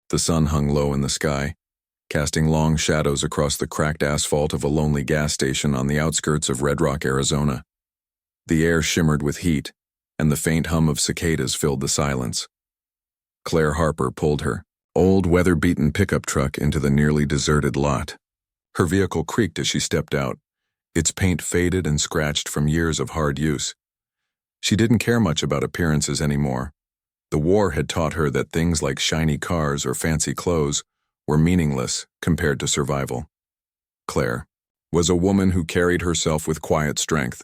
The sun hung low in the sky, casting long shadows across the cracked asphalt of a lonely gas station on the outskirts of Red Rock, Arizona. The air shimmered with heat, and the faint hum of cicadas filled the silence. Claire Harper pulled her old, weather-beaten pickup truck into the nearly deserted lot. Her vehicle creaked as she stepped out, its paint faded and scratched from years of hard use. She didn't care much about appearances anymore. The war had taught her that things like shiny cars or fancy clothes were meaningless compared to survival. Claire was a woman who carried herself with quiet strength.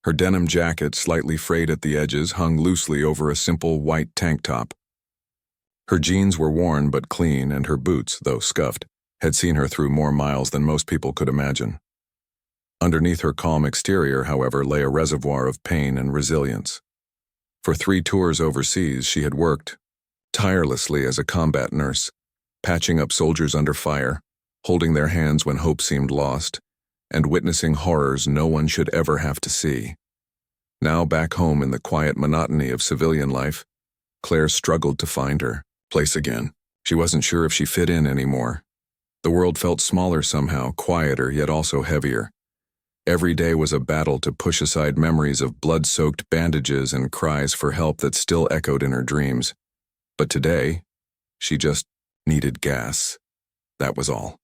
Her denim jacket, slightly frayed at the edges, hung loosely over a simple white tank top. Her jeans were worn but clean, and her boots, though scuffed, had seen her through more miles than most people could imagine. Underneath her calm exterior, however, lay a reservoir of pain and resilience. For 3 tours overseas, she had worked tirelessly as a combat nurse, patching up soldiers under fire, holding their hands when hope seemed lost, and witnessing horrors no one should ever have to see. Now back home in the quiet monotony of civilian life, Claire struggled to find her place again. She wasn't sure if she fit in anymore. The world felt smaller somehow, quieter yet also heavier. Every day was a battle to push aside memories of blood-soaked bandages and cries for help that still echoed in her dreams. But today, she just needed gas. That was all.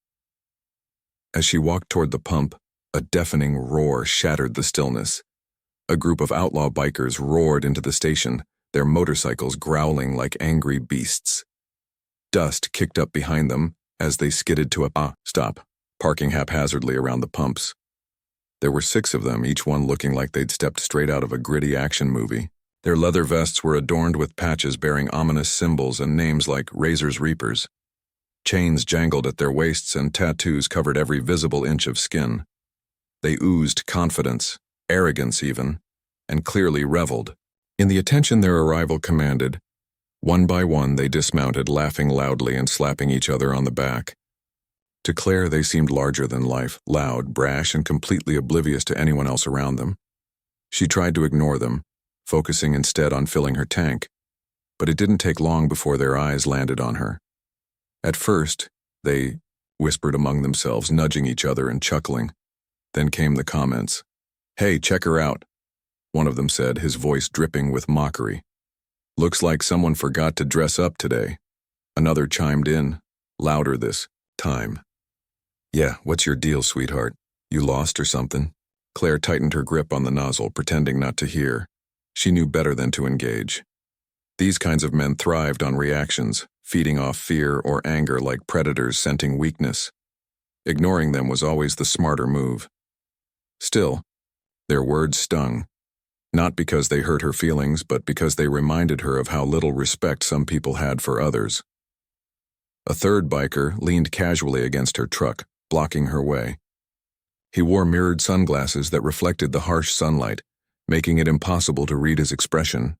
As she walked toward the pump, a deafening roar shattered the stillness. A group of outlaw bikers roared into the station, their motorcycles growling like angry beasts. Dust kicked up behind them as they skidded to a stop, parking haphazardly around the pumps. There were 6 of them, each one looking like they'd stepped straight out of a gritty action movie. Their leather vests were adorned with patches bearing ominous symbols and names like Razor's Reapers. Chains jangled at their waists and tattoos covered every visible inch of skin. They oozed confidence, arrogance even, and clearly reveled in the attention their arrival commanded. One by one they dismounted, laughing loudly and slapping each other on the back. To Claire they seemed larger than life, loud, brash, and completely oblivious to anyone else around them. She tried to ignore them, focusing instead on filling her tank, but it didn't take long before their eyes landed on her. At first, they whispered among themselves, nudging each other and chuckling. Then came the comments. "Hey, check her out," one of them said, his voice dripping with mockery. "Looks like someone forgot to dress up today." Another chimed in, louder this time. "Yeah, what's your deal, sweetheart? You lost or something?" Claire tightened her grip on the nozzle, pretending not to hear. She knew better than to engage. These kinds of men thrived on reactions, feeding off fear or anger like predators scenting weakness. Ignoring them was always the smarter move. Still, their words stung, not because they hurt her feelings, but because they reminded her of how little respect some people had for others. A third biker leaned casually against her truck, blocking her way. He wore mirrored sunglasses that reflected the harsh sunlight, making it impossible to read his expression.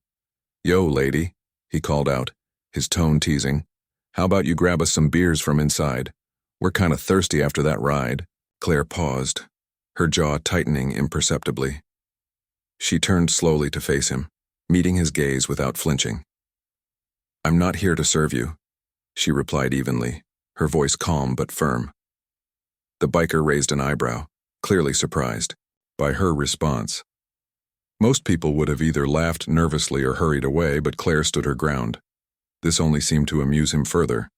"Yo, lady," he called out, his tone teasing. "How about you grab us some beers from inside? We're kind of thirsty after that ride." Claire paused, her jaw tightening imperceptibly. She turned slowly to face him, meeting his gaze without flinching. "I'm not here to serve you," she replied evenly, her voice calm but firm. The biker raised an eyebrow, clearly surprised by her response. Most people would have either laughed nervously or hurried away, but Claire stood her ground. This only seemed to amuse him further.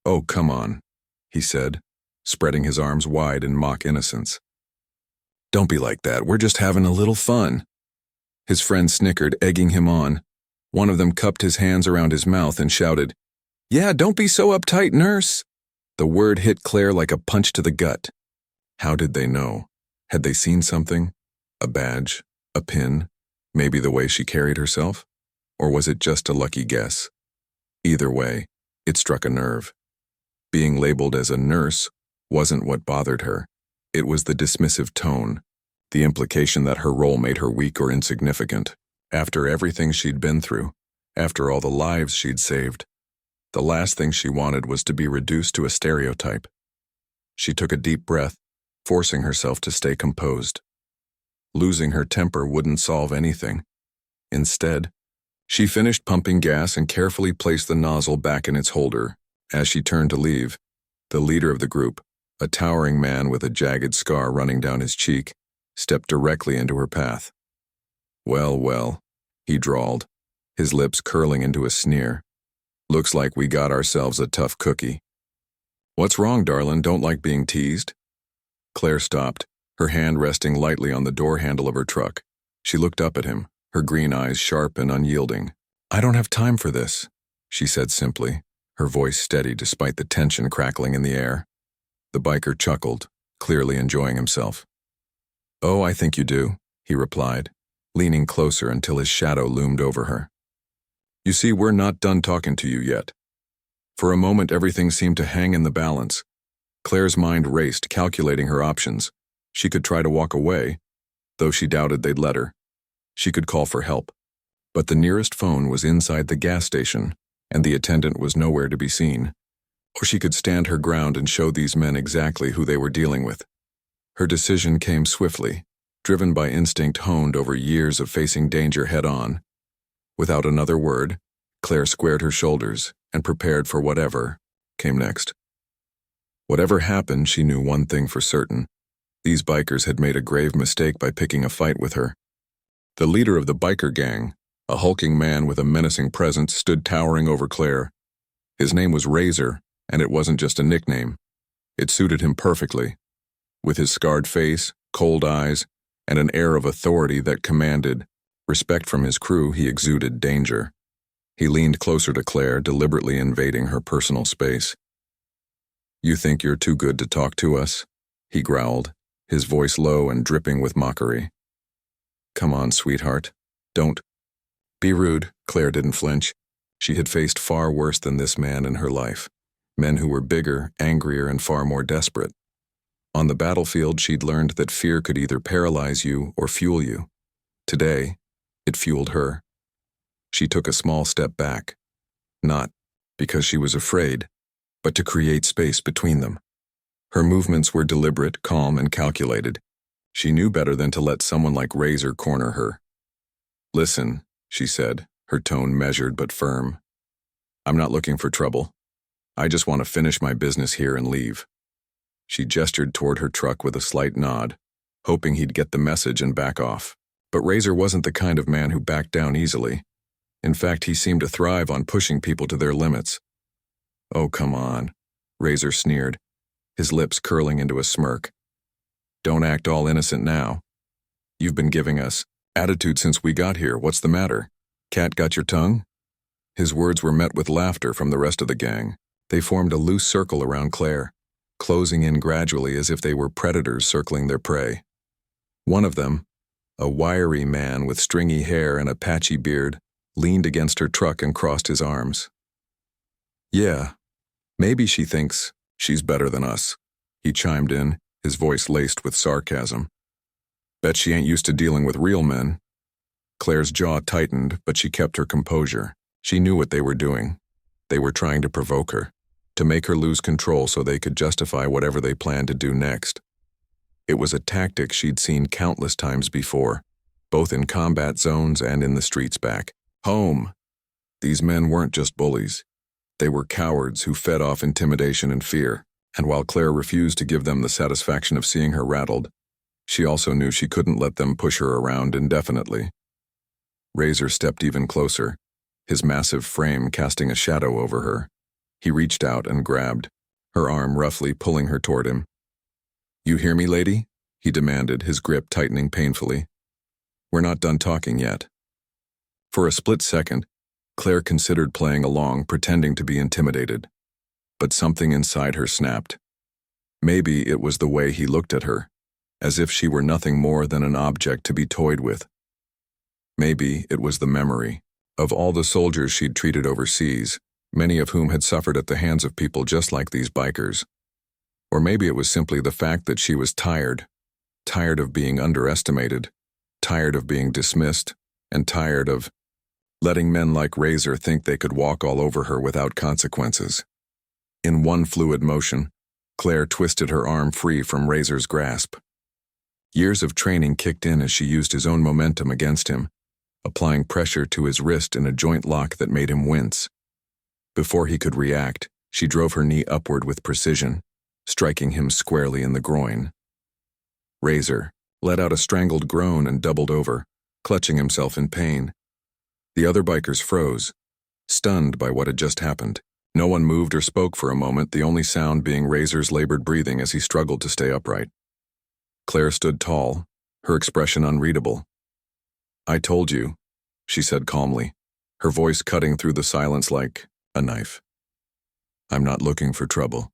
"Oh, come on," he said, spreading his arms wide in mock innocence. "Don't be like that, we're just having a little fun." His friend snickered, egging him on. One of them cupped his hands around his mouth and shouted, "Yeah, don't be so uptight, nurse." The word hit Claire like a punch to the gut. How did they know? Had they seen something? A badge? A pin? Maybe the way she carried herself? Or was it just a lucky guess? Either way, it struck a nerve. Being labeled as a nurse wasn't what bothered her. It was the dismissive tone, the implication that her role made her weak or insignificant. After everything she'd been through, after all the lives she'd saved, the last thing she wanted was to be reduced to a stereotype. She took a deep breath, forcing herself to stay composed. Losing her temper wouldn't solve anything. Instead, she finished pumping gas and carefully placed the nozzle back in its holder, As she turned to leave, the leader of the group, a towering man with a jagged scar running down his cheek, stepped directly into her path. "Well, well," he drawled, his lips curling into a sneer. "Looks like we got ourselves a tough cookie." "What's wrong, darlin'? Don't like being teased?" Claire stopped, her hand resting lightly on the door handle of her truck. She looked up at him, her green eyes sharp and unyielding. "I don't have time for this," she said simply, her voice steady despite the tension crackling in the air. The biker chuckled, clearly enjoying himself. "Oh, I think you do," he replied, leaning closer until his shadow loomed over her. "You see, we're not done talking to you yet." For a moment, everything seemed to hang in the balance. Claire's mind raced, calculating her options. She could try to walk away, though she doubted they'd let her. She could call for help. But the nearest phone was inside the gas station, and the attendant was nowhere to be seen. Or she could stand her ground and show these men exactly who they were dealing with. Her decision came swiftly, driven by instinct honed over years of facing danger head-on. Without another word, Claire squared her shoulders and prepared for whatever came next. Whatever happened, she knew one thing for certain. These bikers had made a grave mistake by picking a fight with her. The leader of the biker gang, a hulking man with a menacing presence, stood towering over Claire. His name was Razor, and it wasn't just a nickname. It suited him perfectly. With his scarred face, cold eyes, and an air of authority that commanded respect from his crew, he exuded danger. He leaned closer to Claire, deliberately invading her personal space. "You think you're too good to talk to us?" he growled, his voice low and dripping with mockery. "Come on, sweetheart. Don't be rude." Claire didn't flinch. She had faced far worse than this man in her life. Men who were bigger, angrier, and far more desperate. On the battlefield, she'd learned that fear could either paralyze you or fuel you. Today, it fueled her. She took a small step back, not because she was afraid, but to create space between them. Her movements were deliberate, calm, and calculated. She knew better than to let someone like Razor corner her. "Listen," she said, her tone measured but firm. "I'm not looking for trouble. I just want to finish my business here and leave." She gestured toward her truck with a slight nod, hoping he'd get the message and back off. But Razor wasn't the kind of man who backed down easily. In fact, he seemed to thrive on pushing people to their limits. "Oh, come on," Razor sneered, his lips curling into a smirk. "Don't act all innocent now. You've been giving us attitude since we got here. What's the matter? Cat got your tongue?" His words were met with laughter from the rest of the gang. They formed a loose circle around Claire, closing in gradually as if they were predators circling their prey. One of them, a wiry man with stringy hair and a patchy beard, leaned against her truck and crossed his arms. "Yeah, maybe she thinks she's better than us," he chimed in, his voice laced with sarcasm. "Bet she ain't used to dealing with real men." Claire's jaw tightened, but she kept her composure. She knew what they were doing. They were trying to provoke her, to make her lose control so they could justify whatever they planned to do next. It was a tactic she'd seen countless times before, both in combat zones and in the streets back home. These men weren't just bullies. They were cowards who fed off intimidation and fear, and while Claire refused to give them the satisfaction of seeing her rattled, she also knew she couldn't let them push her around indefinitely. Razor stepped even closer, his massive frame casting a shadow over her. He reached out and grabbed, her arm roughly pulling her toward him. "You hear me, lady?" he demanded, his grip tightening painfully. "We're not done talking yet." For a split second, Claire considered playing along, pretending to be intimidated. But something inside her snapped. Maybe it was the way he looked at her, as if she were nothing more than an object to be toyed with. Maybe it was the memory of all the soldiers she'd treated overseas, many of whom had suffered at the hands of people just like these bikers. Or maybe it was simply the fact that she was tired of being underestimated, tired of being dismissed, and tired of letting men like Razor think they could walk all over her without consequences. In one fluid motion, Claire twisted her arm free from Razor's grasp. Years of training kicked in as she used his own momentum against him, applying pressure to his wrist in a joint lock that made him wince. Before he could react, She drove her knee upward with precision, striking him squarely in the groin. Razor let out a strangled groan and doubled over, clutching himself in pain. The other bikers froze, stunned by what had just happened. No one moved or spoke for a moment, the only sound being Razor's labored breathing as he struggled to stay upright. Claire stood tall, her expression unreadable. "I told you," she said calmly, her voice cutting through the silence like a knife. "I'm not looking for trouble.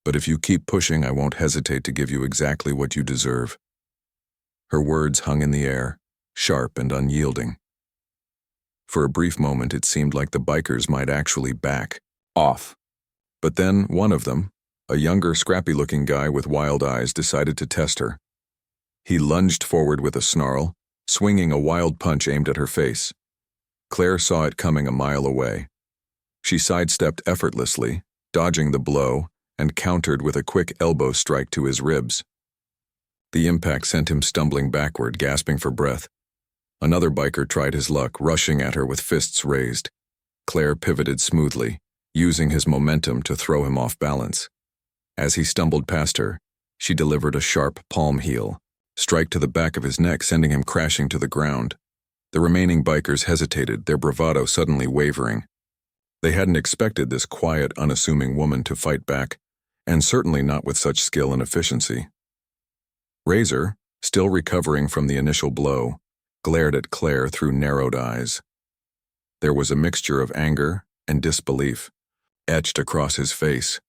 But if you keep pushing, I won't hesitate to give you exactly what you deserve." Her words hung in the air, sharp and unyielding. For a brief moment, it seemed like the bikers might actually back off. But then one of them, a younger, scrappy-looking guy with wild eyes, decided to test her. He lunged forward with a snarl, swinging a wild punch aimed at her face. Claire saw it coming a mile away. She sidestepped effortlessly, dodging the blow, and countered with a quick elbow strike to his ribs. The impact sent him stumbling backward, gasping for breath. Another biker tried his luck, rushing at her with fists raised. Claire pivoted smoothly, using his momentum to throw him off balance. As he stumbled past her, she delivered a sharp palm heel, strike to the back of his neck, sending him crashing to the ground. The remaining bikers hesitated, their bravado suddenly wavering. They hadn't expected this quiet, unassuming woman to fight back, and certainly not with such skill and efficiency. Razor, still recovering from the initial blow, glared at Claire through narrowed eyes. There was a mixture of anger and disbelief etched across his face.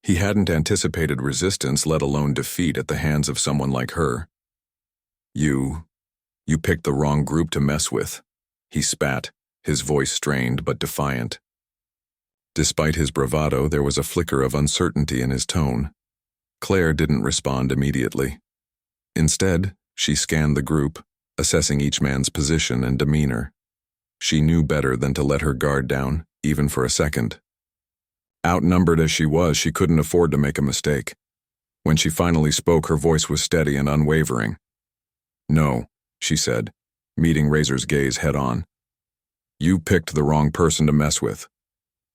He hadn't anticipated resistance, let alone defeat, at the hands of someone like her. You picked the wrong group to mess with," he spat, his voice strained but defiant. Despite his bravado, there was a flicker of uncertainty in his tone. Claire didn't respond immediately. Instead, she scanned the group, assessing each man's position and demeanor. She knew better than to let her guard down, even for a second. Outnumbered as she was, she couldn't afford to make a mistake. When she finally spoke, her voice was steady and unwavering. "No," she said, meeting Razor's gaze head-on. "You picked the wrong person to mess with."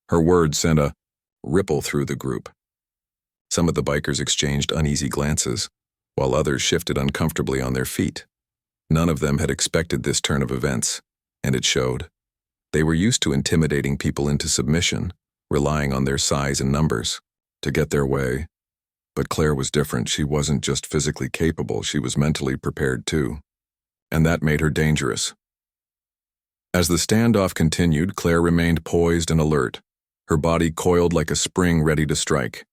Her words sent a ripple through the group. Some of the bikers exchanged uneasy glances, while others shifted uncomfortably on their feet. None of them had expected this turn of events, and it showed. They were used to intimidating people into submission, relying on their size and numbers to get their way. But Claire was different. She wasn't just physically capable, she was mentally prepared too. And that made her dangerous. As the standoff continued, Claire remained poised and alert, her body coiled like a spring ready to strike.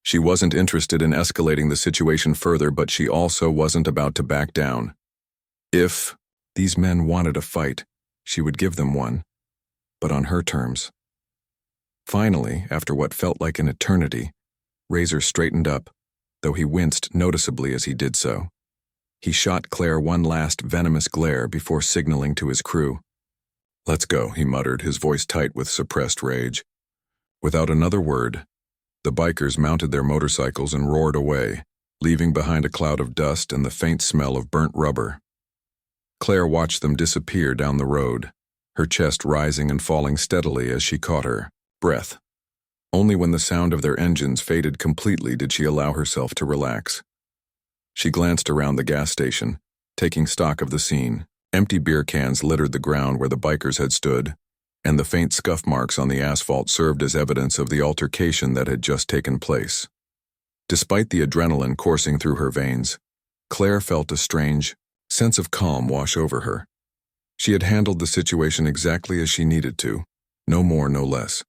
She wasn't interested in escalating the situation further, but she also wasn't about to back down. If these men wanted a fight, she would give them one, but on her terms. Finally, after what felt like an eternity, Razor straightened up, though he winced noticeably as he did so. He shot Claire one last venomous glare before signaling to his crew. "Let's go," he muttered, his voice tight with suppressed rage. Without another word, the bikers mounted their motorcycles and roared away, leaving behind a cloud of dust and the faint smell of burnt rubber. Claire watched them disappear down the road, her chest rising and falling steadily as she caught her breath. Only when the sound of their engines faded completely did she allow herself to relax. She glanced around the gas station, taking stock of the scene. Empty beer cans littered the ground where the bikers had stood, and the faint scuff marks on the asphalt served as evidence of the altercation that had just taken place. Despite the adrenaline coursing through her veins, Claire felt a strange sense of calm wash over her. She had handled the situation exactly as she needed to, no more, no less.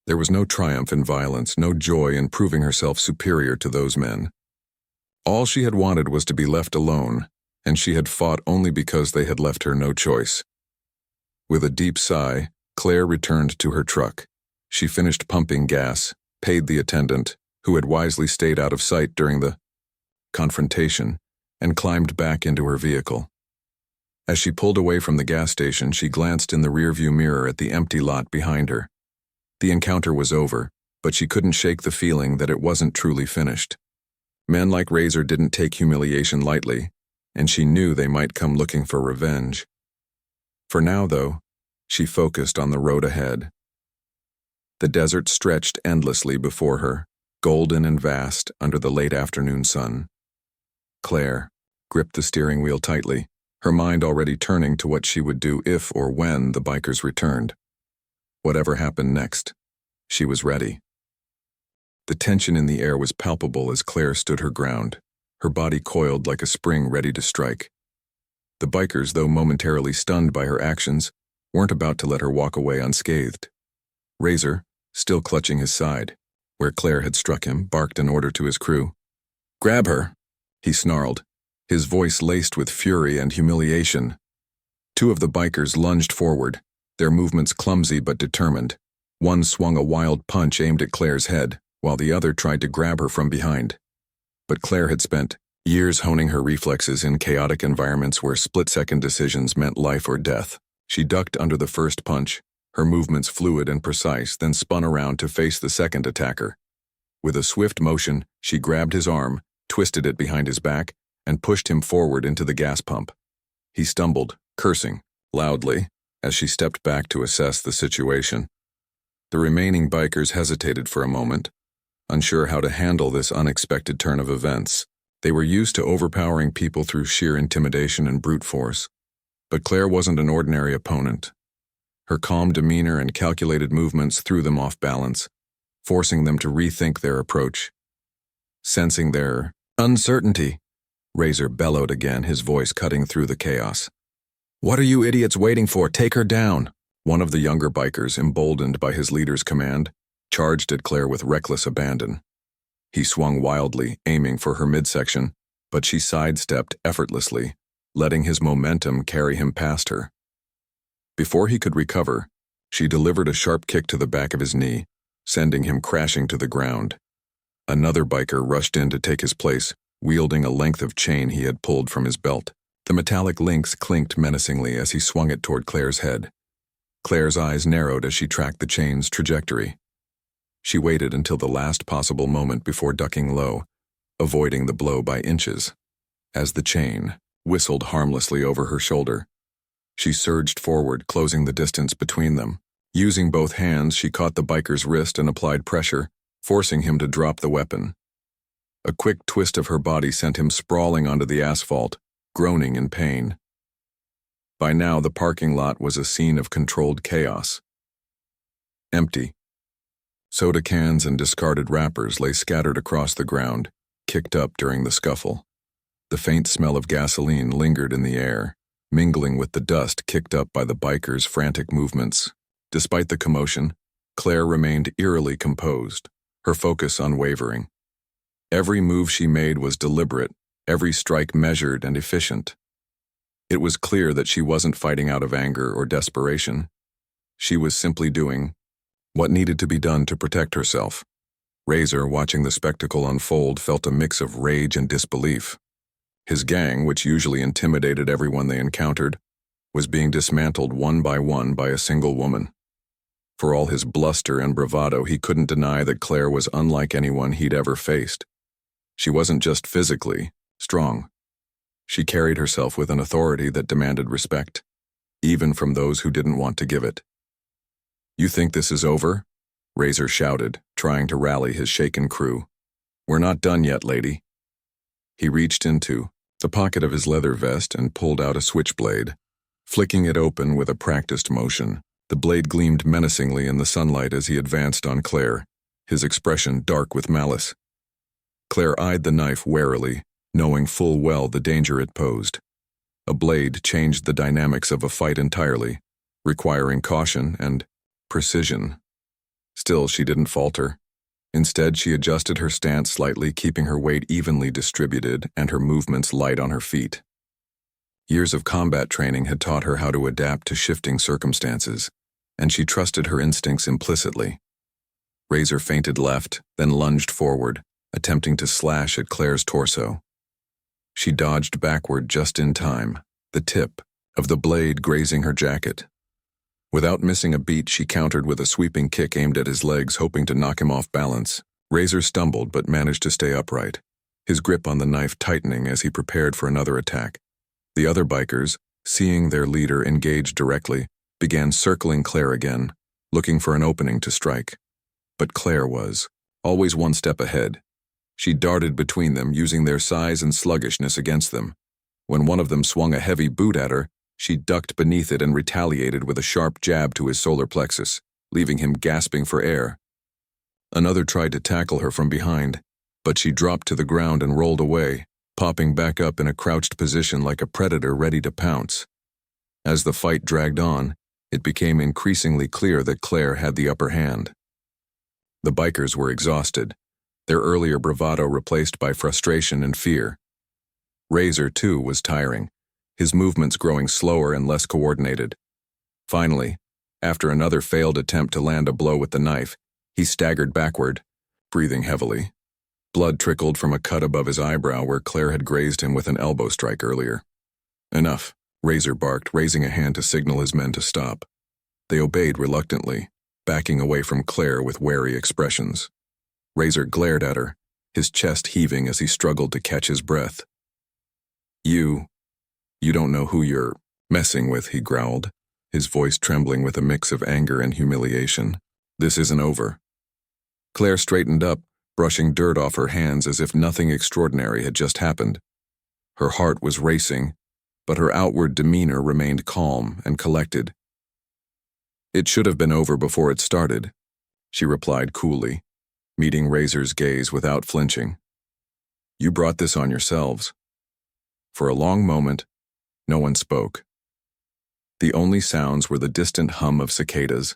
There was no triumph in violence, no joy in proving herself superior to those men. All she had wanted was to be left alone, and she had fought only because they had left her no choice. With a deep sigh, Claire returned to her truck. She finished pumping gas, paid the attendant, who had wisely stayed out of sight during the confrontation, and climbed back into her vehicle. As she pulled away from the gas station, she glanced in the rearview mirror at the empty lot behind her. The encounter was over, but she couldn't shake the feeling that it wasn't truly finished. Men like Razor didn't take humiliation lightly, and she knew they might come looking for revenge. For now, though, she focused on the road ahead. The desert stretched endlessly before her, golden and vast under the late afternoon sun. Claire gripped the steering wheel tightly, her mind already turning to what she would do if or when the bikers returned. Whatever happened next, she was ready. The tension in the air was palpable as Claire stood her ground, her body coiled like a spring ready to strike. The bikers, though momentarily stunned by her actions, weren't about to let her walk away unscathed. Razor, still clutching his side, where Claire had struck him, barked an order to his crew. "Grab her," he snarled, his voice laced with fury and humiliation. Two of the bikers lunged forward, their movements clumsy but determined. One swung a wild punch aimed at Claire's head, while the other tried to grab her from behind. But Claire had spent years honing her reflexes in chaotic environments where split-second decisions meant life or death. She ducked under the first punch, her movements fluid and precise, then spun around to face the second attacker. With a swift motion, she grabbed his arm, twisted it behind his back, and pushed him forward into the gas pump. He stumbled, cursing loudly, as she stepped back to assess the situation. The remaining bikers hesitated for a moment, unsure how to handle this unexpected turn of events. They were used to overpowering people through sheer intimidation and brute force. But Claire wasn't an ordinary opponent. Her calm demeanor and calculated movements threw them off balance, forcing them to rethink their approach. Sensing their uncertainty, Razor bellowed again, his voice cutting through the chaos. "What are you idiots waiting for? Take her down!" One of the younger bikers, emboldened by his leader's command, charged at Claire with reckless abandon. He swung wildly, aiming for her midsection, but she sidestepped effortlessly, letting his momentum carry him past her. Before he could recover, she delivered a sharp kick to the back of his knee, sending him crashing to the ground. Another biker rushed in to take his place, wielding a length of chain he had pulled from his belt. The metallic links clinked menacingly as he swung it toward Claire's head. Claire's eyes narrowed as she tracked the chain's trajectory. She waited until the last possible moment before ducking low, avoiding the blow by inches. As the chain whistled harmlessly over her shoulder, she surged forward, closing the distance between them. Using both hands, she caught the biker's wrist and applied pressure, forcing him to drop the weapon. A quick twist of her body sent him sprawling onto the asphalt, groaning in pain. By now, the parking lot was a scene of controlled chaos. Empty. Soda cans and discarded wrappers lay scattered across the ground, kicked up during the scuffle. The faint smell of gasoline lingered in the air, mingling with the dust kicked up by the bikers' frantic movements. Despite the commotion, Claire remained eerily composed, her focus unwavering. Every move she made was deliberate, every strike measured and efficient. It was clear that she wasn't fighting out of anger or desperation. She was simply doing what needed to be done to protect herself. Razor, watching the spectacle unfold, felt a mix of rage and disbelief. His gang, which usually intimidated everyone they encountered, was being dismantled one by a single woman. For all his bluster and bravado, he couldn't deny that Claire was unlike anyone he'd ever faced. She wasn't just physically strong. She carried herself with an authority that demanded respect, even from those who didn't want to give it. "You think this is over?" Razor shouted, trying to rally his shaken crew. "We're not done yet, lady." He reached into the pocket of his leather vest and pulled out a switchblade. Flicking it open with a practiced motion, the blade gleamed menacingly in the sunlight as he advanced on Claire, his expression dark with malice. Claire eyed the knife warily, knowing full well the danger it posed. A blade changed the dynamics of a fight entirely, requiring caution and precision. Still, she didn't falter. Instead, she adjusted her stance slightly, keeping her weight evenly distributed and her movements light on her feet. Years of combat training had taught her how to adapt to shifting circumstances, and she trusted her instincts implicitly. Razor feinted left, then lunged forward, attempting to slash at Claire's torso. She dodged backward just in time, the tip of the blade grazing her jacket. Without missing a beat, she countered with a sweeping kick aimed at his legs, hoping to knock him off balance. Razor stumbled but managed to stay upright, his grip on the knife tightening as he prepared for another attack. The other bikers, seeing their leader engage directly, began circling Claire again, looking for an opening to strike. But Claire was, always one step ahead. She darted between them, using their size and sluggishness against them. When one of them swung a heavy boot at her, she ducked beneath it and retaliated with a sharp jab to his solar plexus, leaving him gasping for air. Another tried to tackle her from behind, but she dropped to the ground and rolled away, popping back up in a crouched position like a predator ready to pounce. As the fight dragged on, it became increasingly clear that Claire had the upper hand. The bikers were exhausted, their earlier bravado replaced by frustration and fear. Razor, too, was tiring, his movements growing slower and less coordinated. Finally, after another failed attempt to land a blow with the knife, he staggered backward, breathing heavily. Blood trickled from a cut above his eyebrow where Claire had grazed him with an elbow strike earlier. "Enough," Razor barked, raising a hand to signal his men to stop. They obeyed reluctantly, backing away from Claire with wary expressions. Razor glared at her, his chest heaving as he struggled to catch his breath. You don't know who you're messing with," he growled, his voice trembling with a mix of anger and humiliation. "This isn't over." Claire straightened up, brushing dirt off her hands as if nothing extraordinary had just happened. Her heart was racing, but her outward demeanor remained calm and collected. "It should have been over before it started," she replied coolly, meeting Razor's gaze without flinching. "You brought this on yourselves." For a long moment, no one spoke. The only sounds were the distant hum of cicadas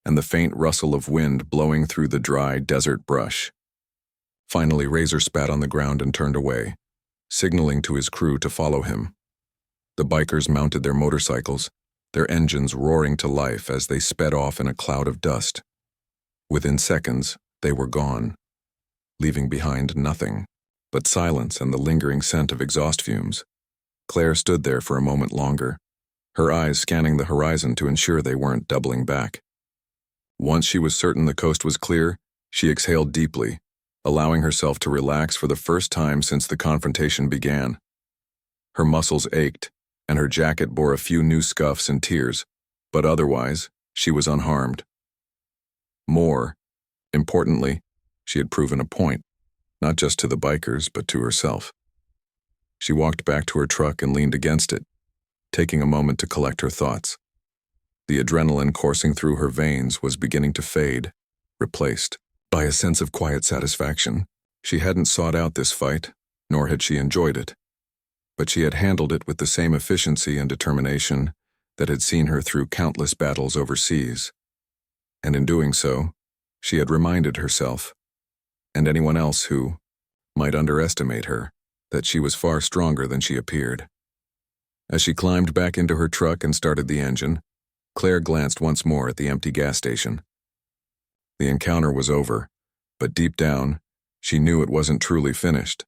and the faint rustle of wind blowing through the dry desert brush. Finally, Razor spat on the ground and turned away, signaling to his crew to follow him. The bikers mounted their motorcycles, their engines roaring to life as they sped off in a cloud of dust. Within seconds, they were gone, leaving behind nothing but silence and the lingering scent of exhaust fumes. Claire stood there for a moment longer, her eyes scanning the horizon to ensure they weren't doubling back. Once she was certain the coast was clear, she exhaled deeply, allowing herself to relax for the first time since the confrontation began. Her muscles ached, and her jacket bore a few new scuffs and tears, but otherwise, she was unharmed. More importantly, she had proven a point, not just to the bikers, but to herself. She walked back to her truck and leaned against it, taking a moment to collect her thoughts. The adrenaline coursing through her veins was beginning to fade, replaced by a sense of quiet satisfaction. She hadn't sought out this fight, nor had she enjoyed it, but she had handled it with the same efficiency and determination that had seen her through countless battles overseas. And in doing so, she had reminded herself, and anyone else who might underestimate her, that she was far stronger than she appeared. As she climbed back into her truck and started the engine, Claire glanced once more at the empty gas station. The encounter was over, but deep down, she knew it wasn't truly finished.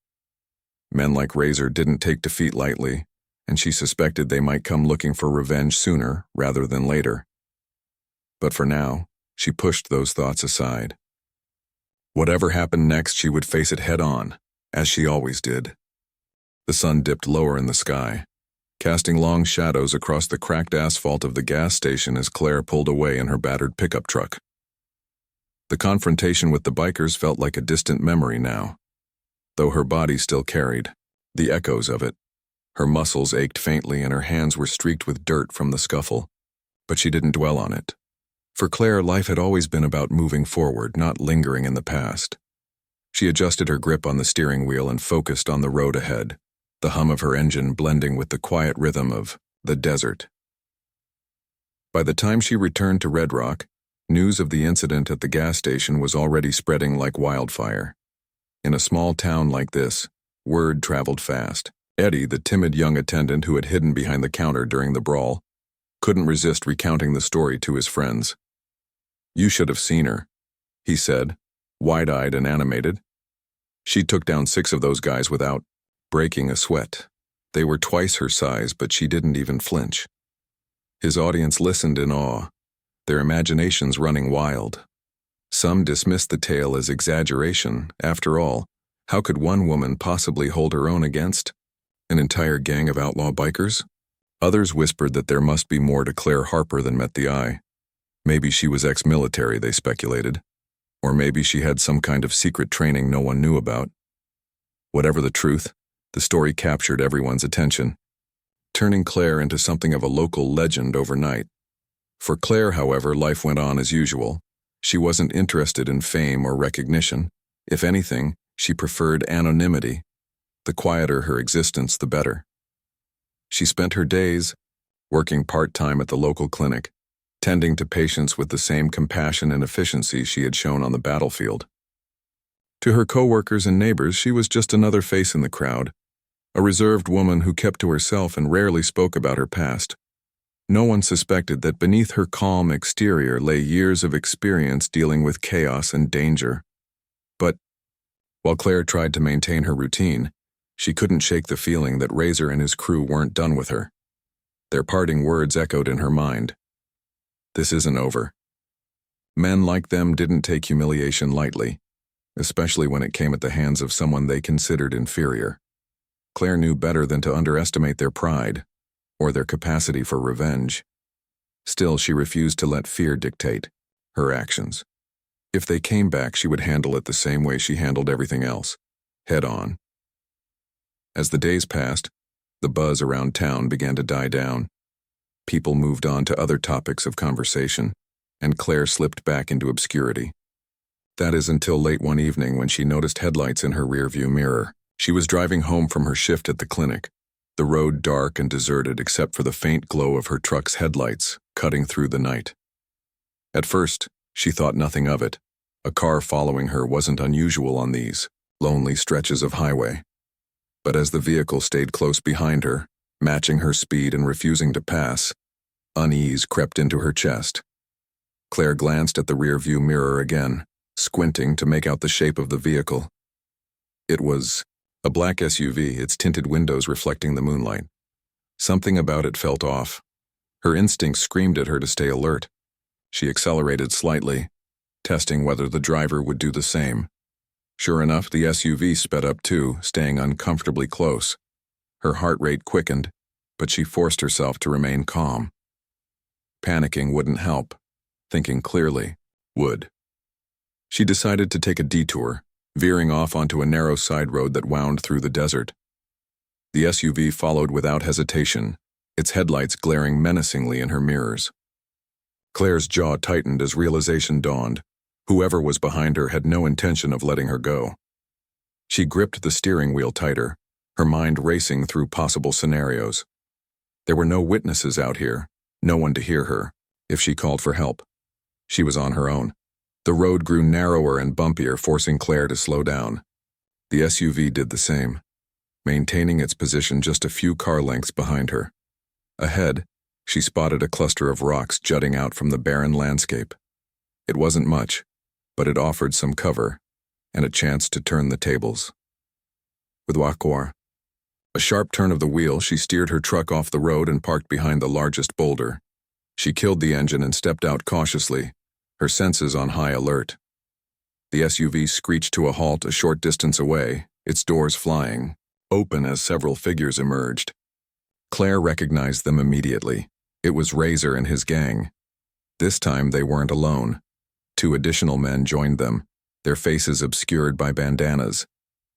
Men like Razor didn't take defeat lightly, and she suspected they might come looking for revenge sooner rather than later. But for now, she pushed those thoughts aside. Whatever happened next, she would face it head-on, as she always did. The sun dipped lower in the sky, casting long shadows across the cracked asphalt of the gas station as Claire pulled away in her battered pickup truck. The confrontation with the bikers felt like a distant memory now, though her body still carried the echoes of it. Her muscles ached faintly and her hands were streaked with dirt from the scuffle, but she didn't dwell on it. For Claire, life had always been about moving forward, not lingering in the past. She adjusted her grip on the steering wheel and focused on the road ahead, the hum of her engine blending with the quiet rhythm of the desert. By the time she returned to Red Rock, news of the incident at the gas station was already spreading like wildfire. In a small town like this, word traveled fast. Eddie, the timid young attendant who had hidden behind the counter during the brawl, couldn't resist recounting the story to his friends. "You should have seen her," he said, wide-eyed and animated. "She took down 6 of those guys without breaking a sweat. They were twice her size, but she didn't even flinch." His audience listened in awe, their imaginations running wild. Some dismissed the tale as exaggeration. After all, how could one woman possibly hold her own against an entire gang of outlaw bikers? Others whispered that there must be more to Claire Harper than met the eye. Maybe she was ex-military, they speculated. Or maybe she had some kind of secret training no one knew about. Whatever the truth, the story captured everyone's attention, turning Claire into something of a local legend overnight. For Claire, however, life went on as usual. She wasn't interested in fame or recognition. If anything, she preferred anonymity. The quieter her existence, the better. She spent her days working part-time at the local clinic, tending to patients with the same compassion and efficiency she had shown on the battlefield. To her coworkers and neighbors, she was just another face in the crowd, a reserved woman who kept to herself and rarely spoke about her past. No one suspected that beneath her calm exterior lay years of experience dealing with chaos and danger. But while Claire tried to maintain her routine, she couldn't shake the feeling that Razor and his crew weren't done with her. Their parting words echoed in her mind. This isn't over. Men like them didn't take humiliation lightly, especially when it came at the hands of someone they considered inferior. Claire knew better than to underestimate their pride or their capacity for revenge. Still, she refused to let fear dictate her actions. If they came back, she would handle it the same way she handled everything else, head on. As the days passed, the buzz around town began to die down. People moved on to other topics of conversation, and Claire slipped back into obscurity. That is until late one evening when she noticed headlights in her rearview mirror. She was driving home from her shift at the clinic, the road dark and deserted except for the faint glow of her truck's headlights cutting through the night. At first, she thought nothing of it. A car following her wasn't unusual on these lonely stretches of highway. But as the vehicle stayed close behind her, matching her speed and refusing to pass, unease crept into her chest. Claire glanced at the rearview mirror again, squinting to make out the shape of the vehicle. It was a black SUV, its tinted windows reflecting the moonlight. Something about it felt off. Her instincts screamed at her to stay alert. She accelerated slightly, testing whether the driver would do the same. Sure enough, the SUV sped up too, staying uncomfortably close. Her heart rate quickened, but she forced herself to remain calm. Panicking wouldn't help. Thinking clearly would. She decided to take a detour, veering off onto a narrow side road that wound through the desert. The SUV followed without hesitation, its headlights glaring menacingly in her mirrors. Claire's jaw tightened as realization dawned. Whoever was behind her had no intention of letting her go. She gripped the steering wheel tighter, her mind racing through possible scenarios. There were no witnesses out here, no one to hear her, if she called for help. She was on her own. The road grew narrower and bumpier, forcing Claire to slow down. The SUV did the same, maintaining its position just a few car lengths behind her. Ahead, she spotted a cluster of rocks jutting out from the barren landscape. It wasn't much, but it offered some cover and a chance to turn the tables. With a sharp turn of the wheel, she steered her truck off the road and parked behind the largest boulder. She killed the engine and stepped out cautiously, her senses on high alert. The SUV screeched to a halt a short distance away, its doors flying open as several figures emerged. Claire recognized them immediately. It was Razor and his gang. This time they weren't alone. 2 additional men joined them, their faces obscured by bandanas.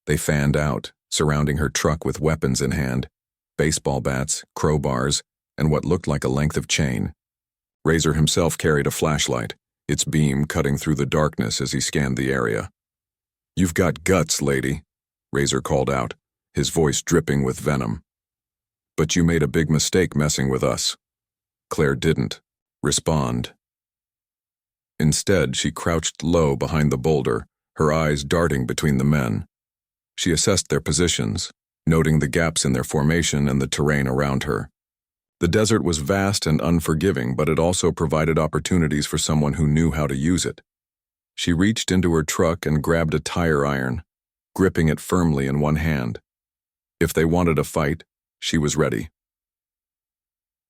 They fanned out, surrounding her truck with weapons in hand, baseball bats, crowbars, and what looked like a length of chain. Razor himself carried a flashlight, its beam cutting through the darkness as he scanned the area. "You've got guts, lady," Razor called out, his voice dripping with venom. "But you made a big mistake messing with us." Claire didn't respond. Instead, she crouched low behind the boulder, her eyes darting between the men. She assessed their positions, noting the gaps in their formation and the terrain around her. The desert was vast and unforgiving, but it also provided opportunities for someone who knew how to use it. She reached into her truck and grabbed a tire iron, gripping it firmly in one hand. If they wanted a fight, she was ready.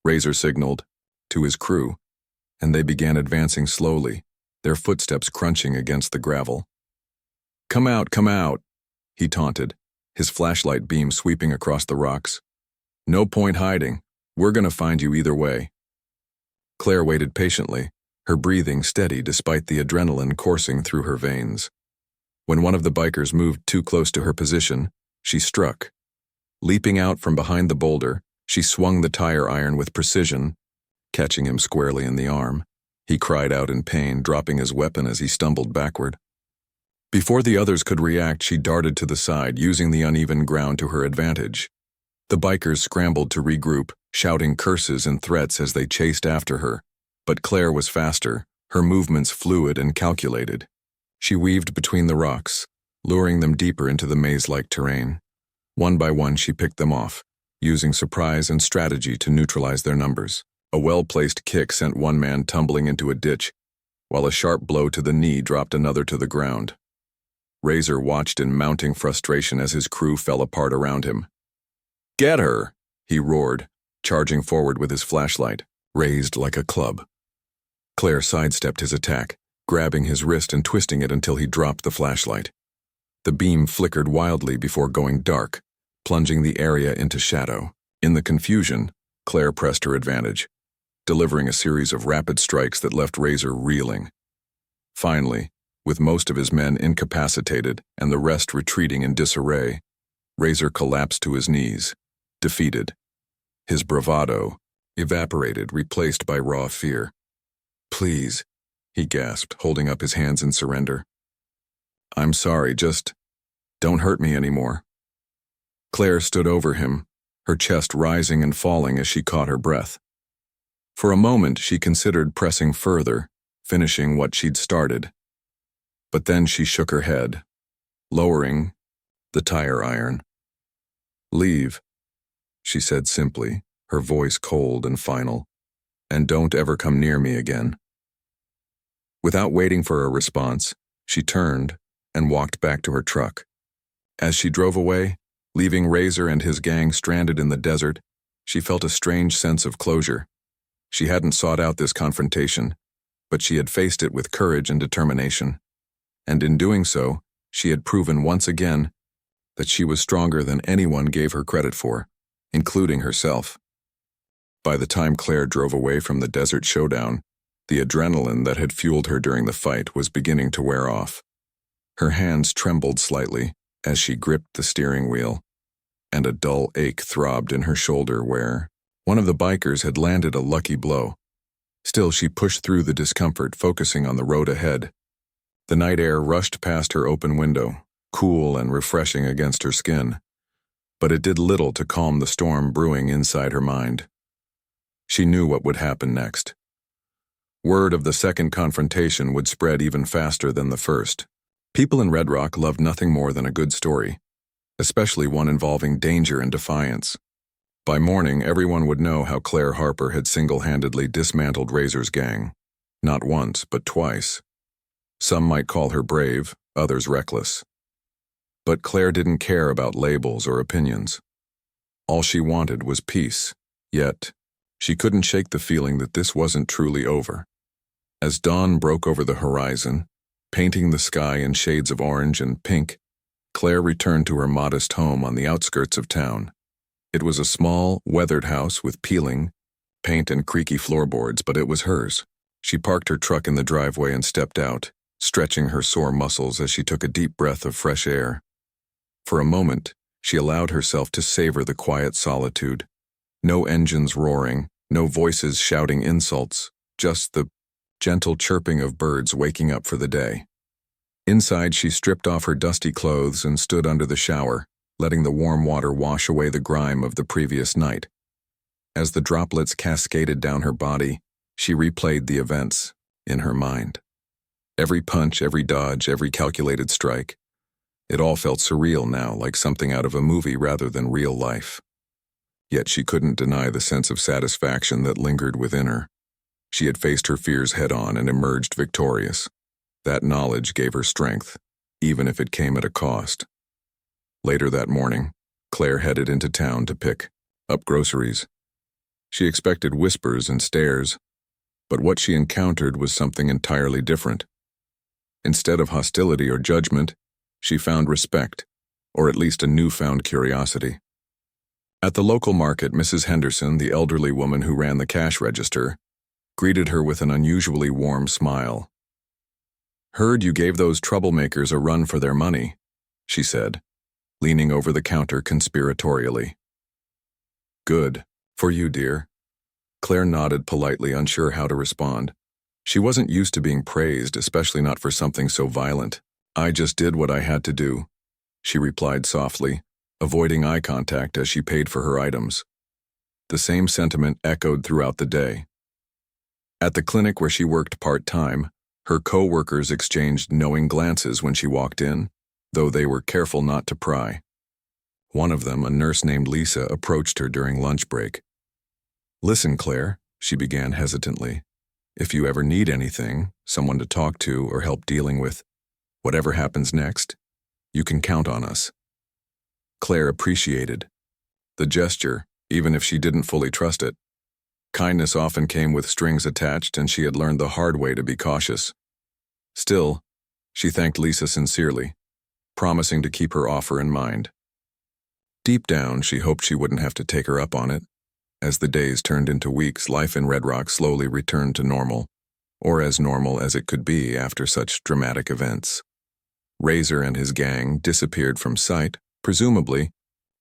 Razor signaled to his crew, and they began advancing slowly, their footsteps crunching against the gravel. Come out," he taunted, his flashlight beam sweeping across the rocks. "No point hiding. We're gonna find you either way." Claire waited patiently, her breathing steady despite the adrenaline coursing through her veins. When one of the bikers moved too close to her position, she struck. Leaping out from behind the boulder, she swung the tire iron with precision, catching him squarely in the arm. He cried out in pain, dropping his weapon as he stumbled backward. Before the others could react, she darted to the side, using the uneven ground to her advantage. The bikers scrambled to regroup, shouting curses and threats as they chased after her. But Claire was faster, her movements fluid and calculated. She weaved between the rocks, luring them deeper into the maze-like terrain. One by one, she picked them off, using surprise and strategy to neutralize their numbers. A well-placed kick sent one man tumbling into a ditch, while a sharp blow to the knee dropped another to the ground. Razor watched in mounting frustration as his crew fell apart around him. "Get her!" he roared, charging forward with his flashlight, raised like a club. Claire sidestepped his attack, grabbing his wrist and twisting it until he dropped the flashlight. The beam flickered wildly before going dark, plunging the area into shadow. In the confusion, Claire pressed her advantage, delivering a series of rapid strikes that left Razor reeling. Finally, with most of his men incapacitated and the rest retreating in disarray, Razor collapsed to his knees, defeated. His bravado evaporated, replaced by raw fear. "Please," he gasped, holding up his hands in surrender. "I'm sorry, just don't hurt me anymore." Claire stood over him, her chest rising and falling as she caught her breath. For a moment, she considered pressing further, finishing what she'd started. But then she shook her head, lowering the tire iron. "Leave," she said simply, her voice cold and final, "and don't ever come near me again." Without waiting for a response, she turned and walked back to her truck. As she drove away, leaving Razor and his gang stranded in the desert, she felt a strange sense of closure. She hadn't sought out this confrontation, but she had faced it with courage and determination. And in doing so, she had proven once again that she was stronger than anyone gave her credit for, including herself. By the time Claire drove away from the desert showdown, the adrenaline that had fueled her during the fight was beginning to wear off. Her hands trembled slightly as she gripped the steering wheel, and a dull ache throbbed in her shoulder where one of the bikers had landed a lucky blow. Still, she pushed through the discomfort, focusing on the road ahead. The night air rushed past her open window, cool and refreshing against her skin, but it did little to calm the storm brewing inside her mind. She knew what would happen next. Word of the second confrontation would spread even faster than the first. People in Red Rock loved nothing more than a good story, especially one involving danger and defiance. By morning, everyone would know how Claire Harper had single-handedly dismantled Razor's gang. Not once, but twice. Some might call her brave, others reckless. But Claire didn't care about labels or opinions. All she wanted was peace, yet she couldn't shake the feeling that this wasn't truly over. As dawn broke over the horizon, painting the sky in shades of orange and pink, Claire returned to her modest home on the outskirts of town. It was a small, weathered house with peeling paint and creaky floorboards, but it was hers. She parked her truck in the driveway and stepped out, stretching her sore muscles as she took a deep breath of fresh air. For a moment, she allowed herself to savor the quiet solitude. No engines roaring, no voices shouting insults, just the gentle chirping of birds waking up for the day. Inside, she stripped off her dusty clothes and stood under the shower, letting the warm water wash away the grime of the previous night. As the droplets cascaded down her body, she replayed the events in her mind. Every punch, every dodge, every calculated strike. It all felt surreal now, like something out of a movie rather than real life. Yet she couldn't deny the sense of satisfaction that lingered within her. She had faced her fears head-on and emerged victorious. That knowledge gave her strength, even if it came at a cost. Later that morning, Claire headed into town to pick up groceries. She expected whispers and stares, but what she encountered was something entirely different. Instead of hostility or judgment, she found respect, or at least a newfound curiosity. At the local market, Mrs. Henderson, the elderly woman who ran the cash register, greeted her with an unusually warm smile. "Heard you gave those troublemakers a run for their money," she said, leaning over the counter conspiratorially. "Good. For you, dear." Claire nodded politely, unsure how to respond. She wasn't used to being praised, especially not for something so violent. "I just did what I had to do," she replied softly, avoiding eye contact as she paid for her items. The same sentiment echoed throughout the day. At the clinic where she worked part-time, her co-workers exchanged knowing glances when she walked in, though they were careful not to pry. One of them, a nurse named Lisa, approached her during lunch break. "Listen, Claire," she began hesitantly. "If you ever need anything, someone to talk to or help dealing with whatever happens next, you can count on us." Claire appreciated the gesture, even if she didn't fully trust it. Kindness often came with strings attached, and she had learned the hard way to be cautious. Still, she thanked Lisa sincerely, promising to keep her offer in mind. Deep down, she hoped she wouldn't have to take her up on it. As the days turned into weeks, life in Red Rock slowly returned to normal, or as normal as it could be after such dramatic events. Razor and his gang disappeared from sight, presumably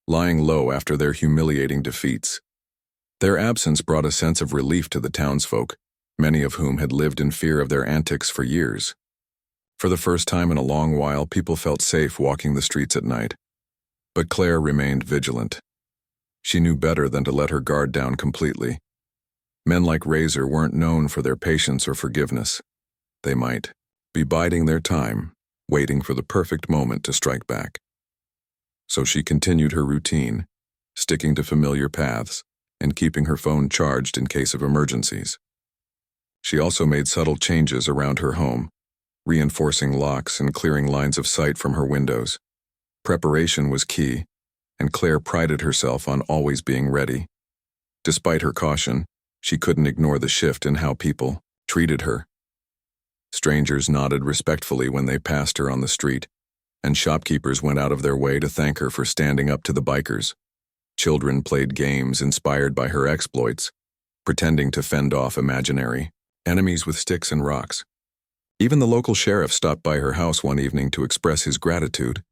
lying low after their humiliating defeats. Their absence brought a sense of relief to the townsfolk, many of whom had lived in fear of their antics for years. For the first time in a long while, people felt safe walking the streets at night. But Claire remained vigilant. She knew better than to let her guard down completely. Men like Razor weren't known for their patience or forgiveness. They might be biding their time, waiting for the perfect moment to strike back. So she continued her routine, sticking to familiar paths and keeping her phone charged in case of emergencies. She also made subtle changes around her home, reinforcing locks and clearing lines of sight from her windows. Preparation was key, and Claire prided herself on always being ready. Despite her caution, she couldn't ignore the shift in how people treated her. Strangers nodded respectfully when they passed her on the street, and shopkeepers went out of their way to thank her for standing up to the bikers. Children played games inspired by her exploits, pretending to fend off imaginary enemies with sticks and rocks. Even the local sheriff stopped by her house one evening to express his gratitude,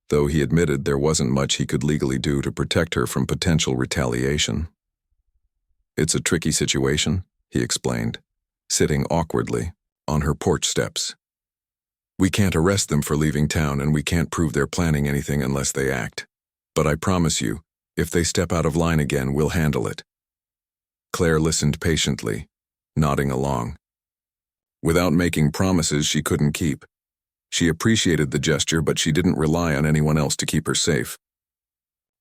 though he admitted there wasn't much he could legally do to protect her from potential retaliation. "It's a tricky situation," he explained, sitting awkwardly on her porch steps. "We can't arrest them for leaving town, and we can't prove they're planning anything unless they act. But I promise you, if they step out of line again, we'll handle it." Claire listened patiently, nodding along. Without making promises she couldn't keep. She appreciated the gesture, but she didn't rely on anyone else to keep her safe.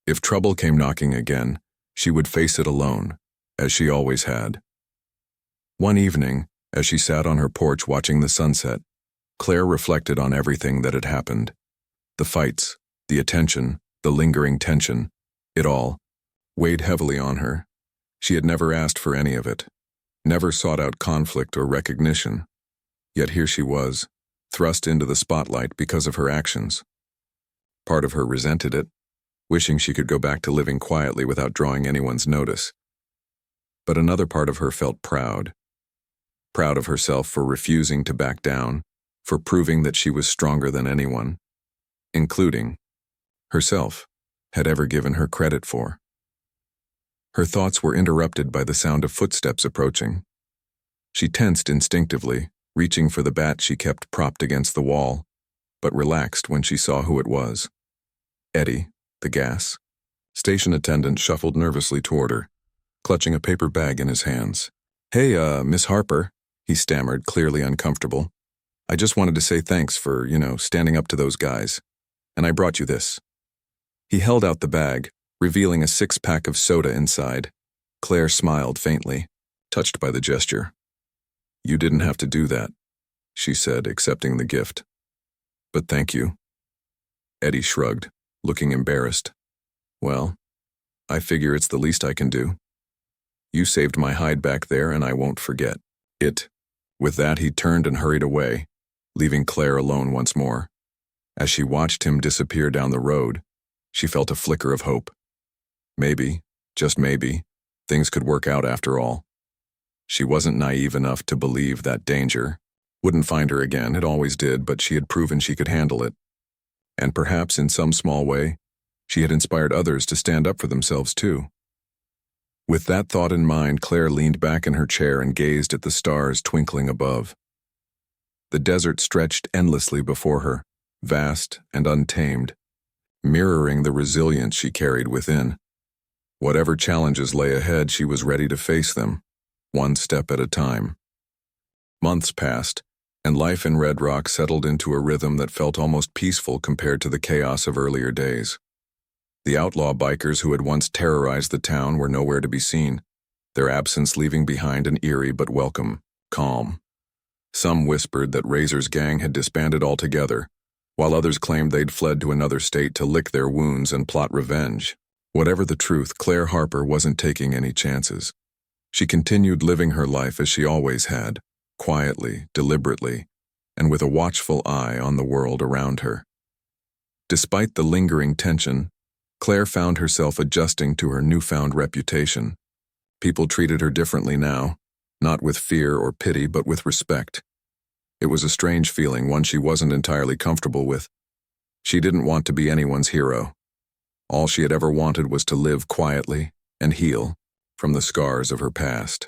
If trouble came knocking again, she would face it alone, as she always had. One evening, as she sat on her porch watching the sunset, Claire reflected on everything that had happened. The fights, the attention, the lingering tension, it all weighed heavily on her. She had never asked for any of it, never sought out conflict or recognition. Yet here she was, thrust into the spotlight because of her actions. Part of her resented it, wishing she could go back to living quietly without drawing anyone's notice. But another part of her felt proud. Proud of herself for refusing to back down, for proving that she was stronger than anyone, including herself, had ever given her credit for. Her thoughts were interrupted by the sound of footsteps approaching. She tensed instinctively, reaching for the bat she kept propped against the wall, but relaxed when she saw who it was. Eddie, the gas station attendant, shuffled nervously toward her, clutching a paper bag in his hands. "Hey, Miss Harper," he stammered, clearly uncomfortable. "I just wanted to say thanks for, standing up to those guys. And I brought you this." He held out the bag, revealing a 6-pack of soda inside. Claire smiled faintly, touched by the gesture. "You didn't have to do that," she said, accepting the gift. "But thank you." Eddie shrugged, looking embarrassed. "Well, I figure it's the least I can do. You saved my hide back there, and I won't forget it." With that, he turned and hurried away, leaving Claire alone once more. As she watched him disappear down the road, she felt a flicker of hope. Maybe, just maybe, things could work out after all. She wasn't naive enough to believe that danger wouldn't find her again. It always did, but she had proven she could handle it. And perhaps in some small way, she had inspired others to stand up for themselves too. With that thought in mind, Claire leaned back in her chair and gazed at the stars twinkling above. The desert stretched endlessly before her, vast and untamed, mirroring the resilience she carried within. Whatever challenges lay ahead, she was ready to face them, one step at a time. Months passed, and life in Red Rock settled into a rhythm that felt almost peaceful compared to the chaos of earlier days. The outlaw bikers who had once terrorized the town were nowhere to be seen, their absence leaving behind an eerie but welcome calm. Some whispered that Razor's gang had disbanded altogether, while others claimed they'd fled to another state to lick their wounds and plot revenge. Whatever the truth, Claire Harper wasn't taking any chances. She continued living her life as she always had, quietly, deliberately, and with a watchful eye on the world around her. Despite the lingering tension, Claire found herself adjusting to her newfound reputation. People treated her differently now, not with fear or pity, but with respect. It was a strange feeling, one she wasn't entirely comfortable with. She didn't want to be anyone's hero. All she had ever wanted was to live quietly and heal from the scars of her past.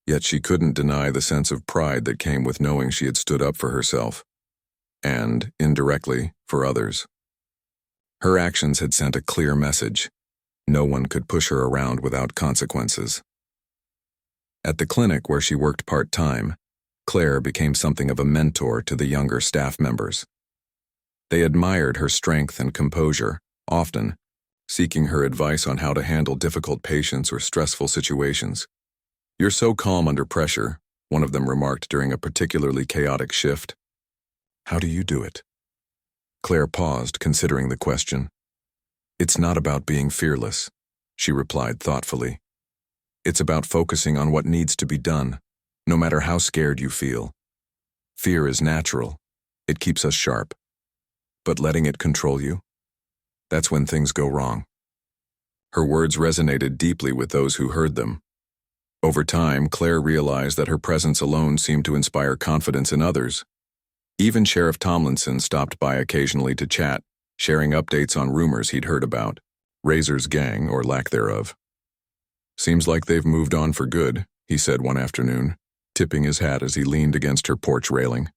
Yet she couldn't deny the sense of pride that came with knowing she had stood up for herself, and, indirectly, for others. Her actions had sent a clear message. No one could push her around without consequences. At the clinic where she worked part-time, Claire became something of a mentor to the younger staff members. They admired her strength and composure, often seeking her advice on how to handle difficult patients or stressful situations. "You're so calm under pressure," one of them remarked during a particularly chaotic shift. "How do you do it?" Claire paused, considering the question. "It's not about being fearless," she replied thoughtfully. "It's about focusing on what needs to be done, no matter how scared you feel. Fear is natural. It keeps us sharp. But letting it control you? That's when things go wrong." Her words resonated deeply with those who heard them. Over time, Claire realized that her presence alone seemed to inspire confidence in others. Even Sheriff Tomlinson stopped by occasionally to chat, sharing updates on rumors he'd heard about Razor's gang, or lack thereof. "Seems like they've moved on for good," he said one afternoon, tipping his hat as he leaned against her porch railing.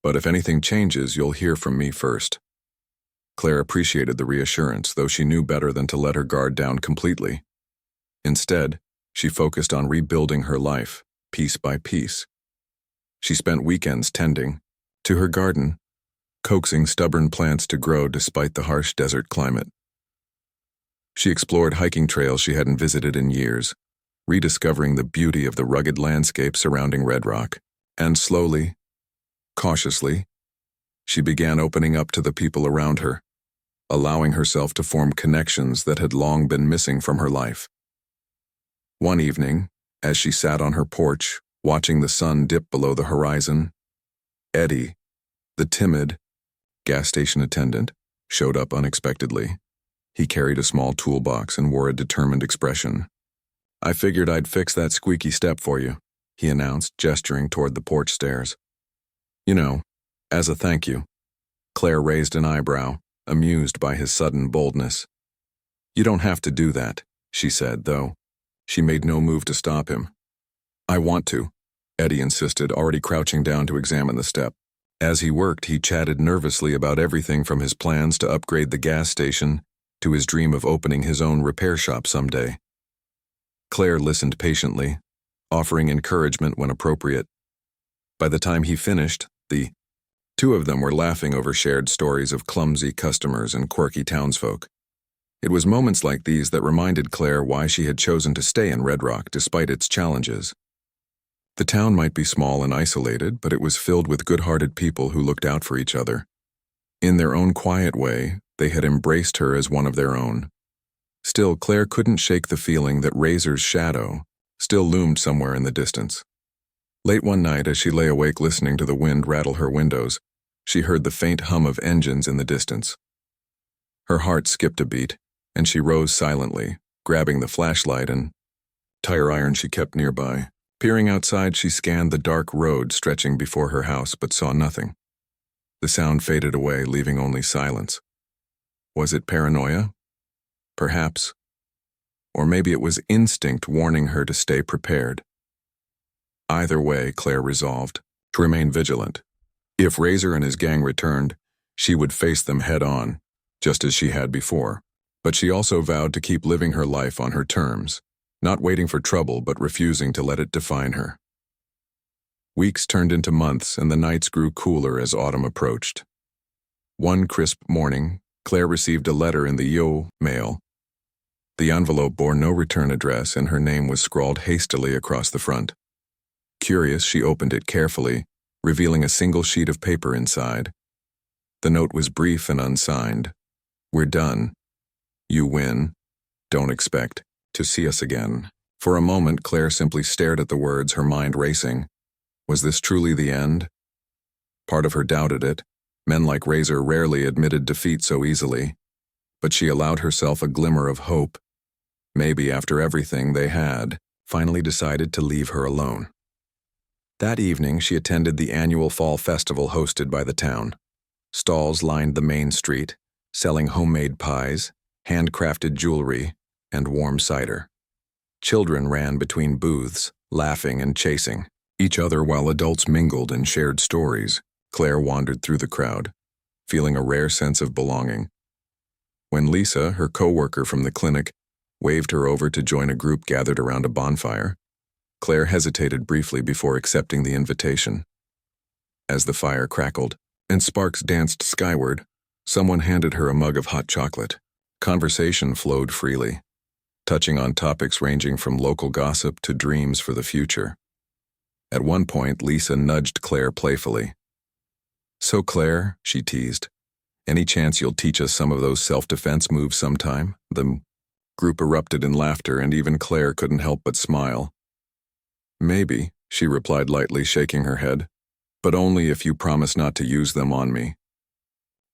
"But if anything changes, you'll hear from me first." Claire appreciated the reassurance, though she knew better than to let her guard down completely. Instead, she focused on rebuilding her life, piece by piece. She spent weekends tending to her garden, coaxing stubborn plants to grow despite the harsh desert climate. She explored hiking trails she hadn't visited in years, rediscovering the beauty of the rugged landscape surrounding Red Rock, and slowly, cautiously, she began opening up to the people around her, allowing herself to form connections that had long been missing from her life. One evening, as she sat on her porch, watching the sun dip below the horizon, Eddie, the timid gas station attendant, showed up unexpectedly. He carried a small toolbox and wore a determined expression. "I figured I'd fix that squeaky step for you," he announced, gesturing toward the porch stairs. "You know, as a thank you." Claire raised an eyebrow, amused by his sudden boldness. "You don't have to do that," she said, though she made no move to stop him. "I want to," Eddie insisted, already crouching down to examine the step. As he worked, he chatted nervously about everything from his plans to upgrade the gas station to his dream of opening his own repair shop someday. Claire listened patiently, offering encouragement when appropriate. By the time he finished, the two of them were laughing over shared stories of clumsy customers and quirky townsfolk. It was moments like these that reminded Claire why she had chosen to stay in Red Rock despite its challenges. The town might be small and isolated, but it was filled with good-hearted people who looked out for each other. In their own quiet way, they had embraced her as one of their own. Still, Claire couldn't shake the feeling that Razor's shadow still loomed somewhere in the distance. Late one night, as she lay awake listening to the wind rattle her windows, she heard the faint hum of engines in the distance. Her heart skipped a beat, and she rose silently, grabbing the flashlight and tire iron she kept nearby. Peering outside, she scanned the dark road stretching before her house but saw nothing. The sound faded away, leaving only silence. Was it paranoia? Perhaps. Or maybe it was instinct warning her to stay prepared. Either way, Claire resolved to remain vigilant. If Razor and his gang returned, she would face them head-on, just as she had before. But she also vowed to keep living her life on her terms, not waiting for trouble but refusing to let it define her. Weeks turned into months, and the nights grew cooler as autumn approached. One crisp morning, Claire received a letter in the mail. The envelope bore no return address, and her name was scrawled hastily across the front. Curious, she opened it carefully, revealing a single sheet of paper inside. The note was brief and unsigned. "We're done. You win. Don't expect to see us again." For a moment, Claire simply stared at the words, her mind racing. Was this truly the end? Part of her doubted it. Men like Razor rarely admitted defeat so easily. But she allowed herself a glimmer of hope. Maybe after everything they had, finally decided to leave her alone. That evening, she attended the annual fall festival hosted by the town. Stalls lined the main street, selling homemade pies, handcrafted jewelry, and warm cider. Children ran between booths, laughing and chasing each other while adults mingled and shared stories. Claire wandered through the crowd, feeling a rare sense of belonging. When Lisa, her co-worker from the clinic, waved her over to join a group gathered around a bonfire, Claire hesitated briefly before accepting the invitation. As the fire crackled and sparks danced skyward, someone handed her a mug of hot chocolate. Conversation flowed freely, touching on topics ranging from local gossip to dreams for the future. At one point, Lisa nudged Claire playfully. "So Claire," she teased, "any chance you'll teach us some of those self-defense moves sometime?" The group erupted in laughter, and even Claire couldn't help but smile. "Maybe," she replied lightly, shaking her head, "but only if you promise not to use them on me."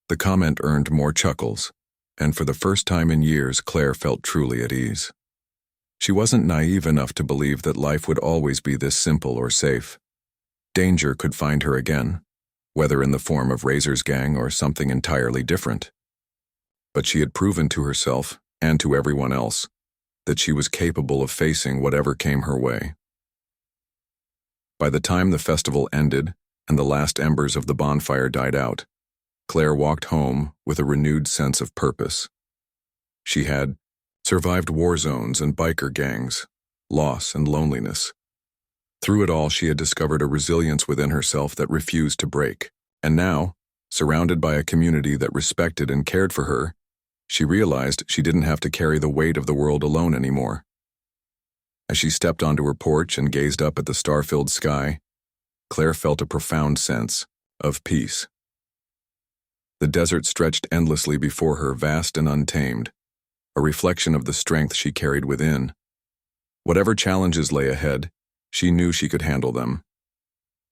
The comment earned more chuckles, and for the first time in years, Claire felt truly at ease. She wasn't naive enough to believe that life would always be this simple or safe. Danger could find her again, whether in the form of Razor's gang or something entirely different. But she had proven to herself, and to everyone else, that she was capable of facing whatever came her way. By the time the festival ended and the last embers of the bonfire died out, Claire walked home with a renewed sense of purpose. She had survived war zones and biker gangs, loss and loneliness. Through it all, she had discovered a resilience within herself that refused to break. And now, surrounded by a community that respected and cared for her, she realized she didn't have to carry the weight of the world alone anymore. As she stepped onto her porch and gazed up at the star-filled sky, Claire felt a profound sense of peace. The desert stretched endlessly before her, vast and untamed, a reflection of the strength she carried within. Whatever challenges lay ahead, she knew she could handle them.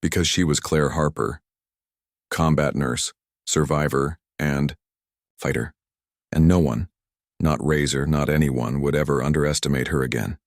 Because she was Claire Harper, combat nurse, survivor, and fighter. And no one, not Razor, not anyone, would ever underestimate her again.